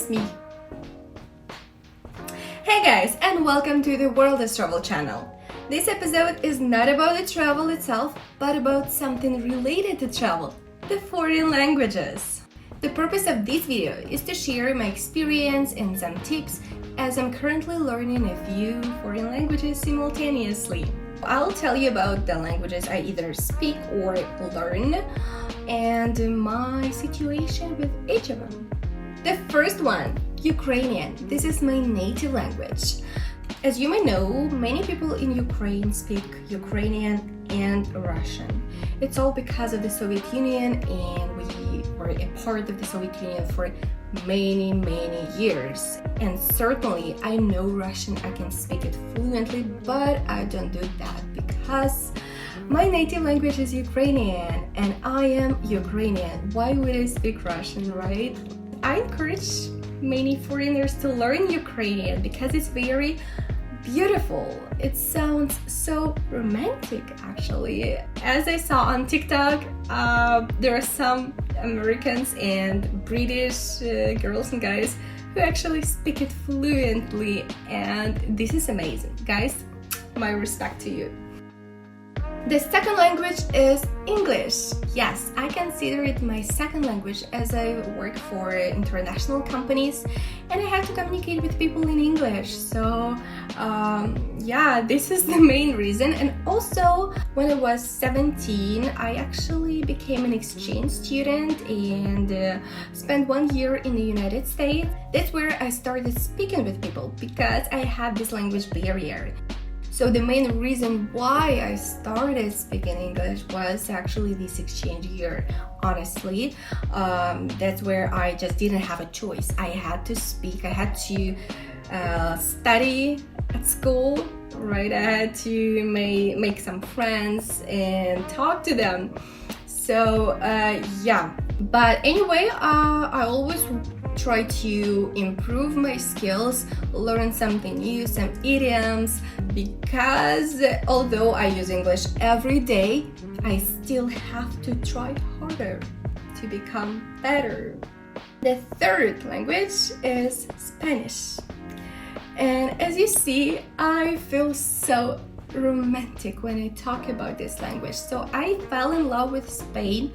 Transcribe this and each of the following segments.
that's me. Hey guys, and welcome to the World is Travel channel. This episode is not about the travel itself, but about something related to travel, the foreign languages. The purpose of this video is to share my experience and some tips as I'm currently learning a few foreign languages simultaneously. I'll tell you about the languages I either speak or learn and my situation with each of them. The first one, Ukrainian. This is my native language. As you may know, many people in Ukraine speak Ukrainian and Russian. It's all because of the Soviet Union, and we were a part of the Soviet Union for many years. And certainly I know Russian, I can speak it fluently, but I don't do that because my native language is Ukrainian and I am Ukrainian. Why would I speak Russian, right? I encourage many foreigners to learn Ukrainian because it's very beautiful. It sounds so romantic, actually. As I saw on TikTok, there are some Americans and British girls and guys who actually speak it fluently, and this is amazing. Guys, my respect to you. The second language is English. Yes, I consider it my second language as I work for international companies and I have to communicate with people in English. So this is the main reason. And also, when I was 17, I actually became an exchange student and spent 1 year in the United States. That's where I started speaking with people because I had this language barrier. So the main reason why I started speaking English was actually this exchange year. Honestly, that's where I just didn't have a choice. I had to speak, I had to study at school, right? I had to make some friends and talk to them. So but anyway, I always try to improve my skills, learn something new, some idioms, because although I use English every day, I still have to try harder to become better. The third language is Spanish. And as you see, I feel so romantic when I talk about this language. So I fell in love with Spain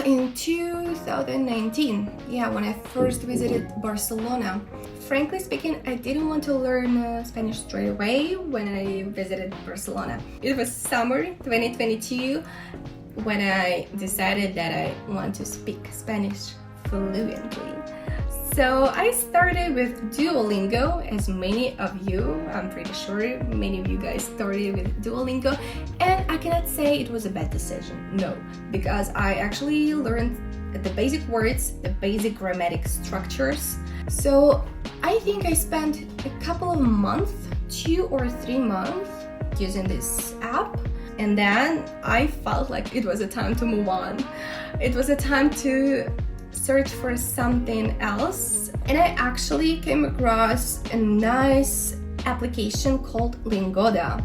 in 2019, when I first visited Barcelona. Frankly speaking, I didn't want to learn Spanish straight away when I visited Barcelona. It was summer 2022 when I decided that I want to speak Spanish fluently. So I started with Duolingo, as many of you, I'm pretty sure many of you guys started with Duolingo, and I cannot say it was a bad decision, no, because I actually learned the basic words, the basic grammatic structures. So I think I spent a couple of months, 2 or 3 months using this app, and then I felt like it was a time to move on. It was a time to search for something else, and I actually came across a nice application called Lingoda.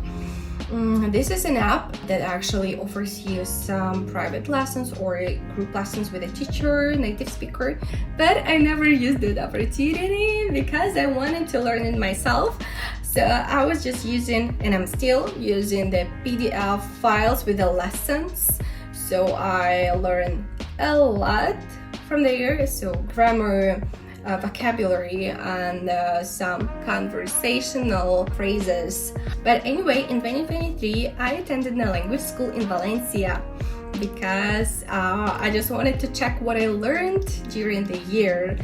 This is an app that actually offers you some private lessons or group lessons with a teacher, native speaker, but I never used that opportunity because I wanted to learn it myself. So I was just using, and I'm still using, the PDF files with the lessons. So I learned a lot from there, so grammar, vocabulary, and some conversational phrases. But anyway, in 2023, I attended a language school in Valencia because I just wanted to check what I learned during the year.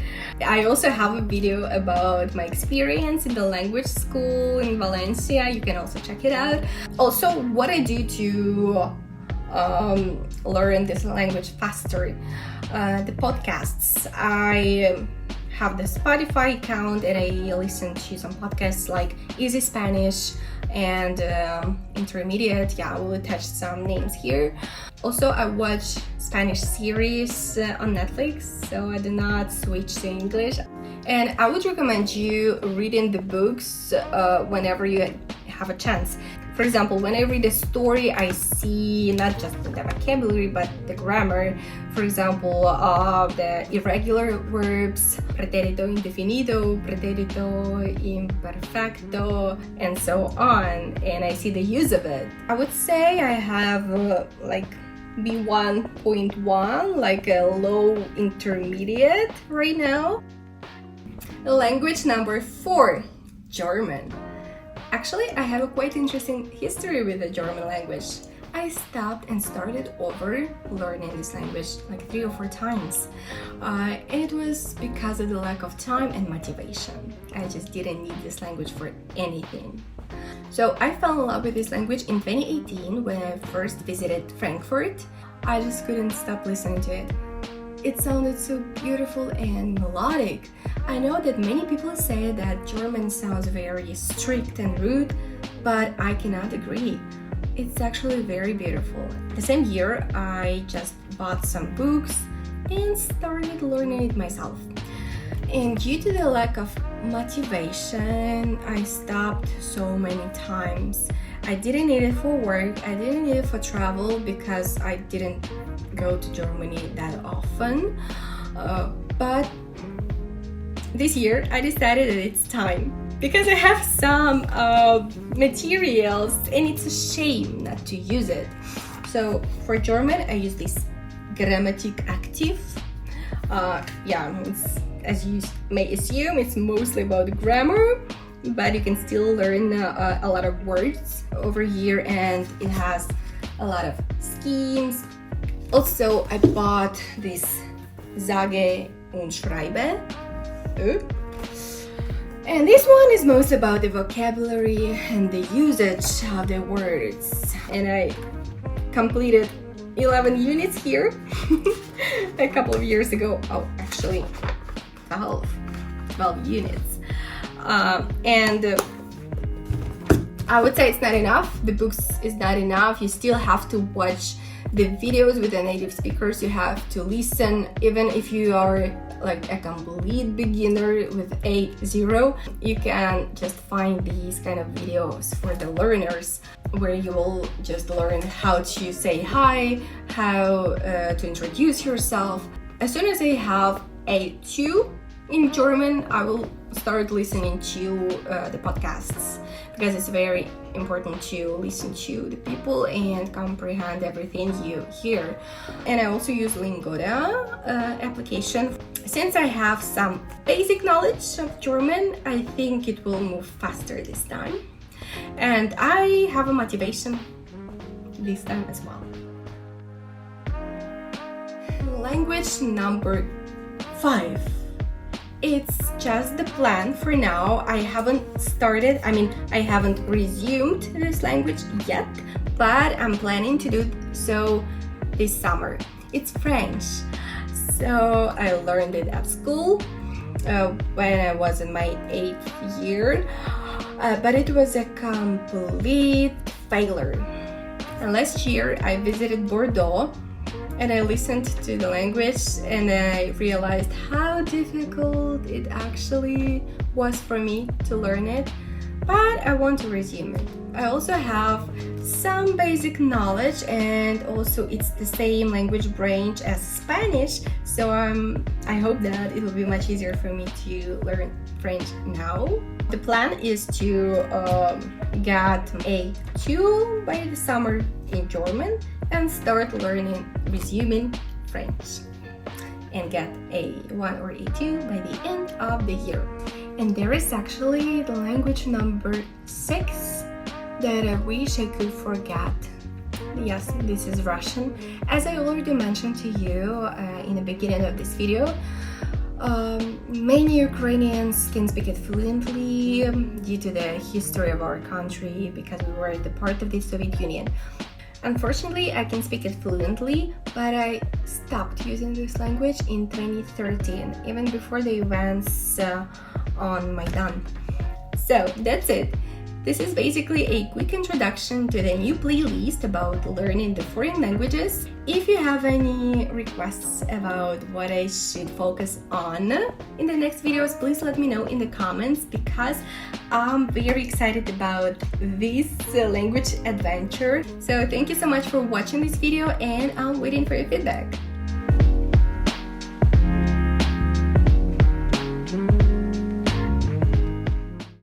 I also have a video about my experience in the language school in Valencia. You can also check it out. Also, what I do to learn this language faster. The podcasts. I have the Spotify account and I listen to some podcasts like Easy Spanish and Intermediate. I will attach some names here. Also, I watch Spanish series on Netflix, so I do not switch to English. And I would recommend you reading the books whenever you have a chance. For example, when I read a story, I see not just the vocabulary but the grammar. For example, the irregular verbs, pretérito indefinido, pretérito imperfecto, and so on, and I see the use of it. I would say I have like B1.1, like a low intermediate right now. Language number 4, German. Actually, I have a quite interesting history with the German language. I stopped and started over learning this language like 3 or 4 times. And it was because of the lack of time and motivation. I just didn't need this language for anything. So I fell in love with this language in 2018 when I first visited Frankfurt. I just couldn't stop listening to it. It sounded so beautiful and melodic. I know that many people say that German sounds very strict and rude, but I cannot agree. It's actually very beautiful. The same year, I just bought some books and started learning it myself. And due to the lack of motivation, I stopped so many times. I didn't need it for work, I didn't need it for travel because I didn't go to Germany that often. But this year I decided that it's time because I have some materials and it's a shame not to use it. So for German I use this Grammatik Aktiv. It's, as you may assume, it's mostly about grammar, but you can still learn a lot of words over here, and it has a lot of schemes. Also, I bought this Sage und Schreibe. And this one is most about the vocabulary and the usage of the words. And I completed 11 units here a couple of years ago. Oh, actually 12 units. And I would say it's not enough. The books is not enough. You still have to watch the videos with the native speakers. You have to listen, even if you are like a complete beginner with A0, you can just find these kind of videos for the learners where you will just learn how to say hi, how to introduce yourself. As soon as I have A2 in German, I will start listening to the podcasts because it's very important to listen to the people and comprehend everything you hear. And I also use Lingoda application. Since I have some basic knowledge of German, I think it will move faster this time. And I have a motivation this time as well. Language number 5. It's just the plan for now. I haven't resumed this language yet, but I'm planning to do so this summer. It's French. So I learned it at school when I was in my 8th year, but it was a complete failure. And last year I visited Bordeaux and I listened to the language and I realized how difficult it actually was for me to learn it, but I want to resume it. I also have some basic knowledge, and also it's the same language branch as Spanish, so I hope that it will be much easier for me to learn French now. The plan is to get A2 by the summer in German and start resuming French, and get A1 or A2 by the end of the year. And there is actually the language number 6 that I wish I could forget. Yes, this is Russian. As I already mentioned to you in the beginning of this video, many Ukrainians can speak it fluently due to the history of our country, because we were the part of the Soviet Union. Unfortunately, I can speak it fluently, but I stopped using this language in 2013, even before the events on Maidan. So that's it. This is basically a quick introduction to the new playlist about learning the foreign languages. If you have any requests about what I should focus on in the next videos, please let me know in the comments, because I'm very excited about this language adventure. So thank you so much for watching this video, and I'm waiting for your feedback.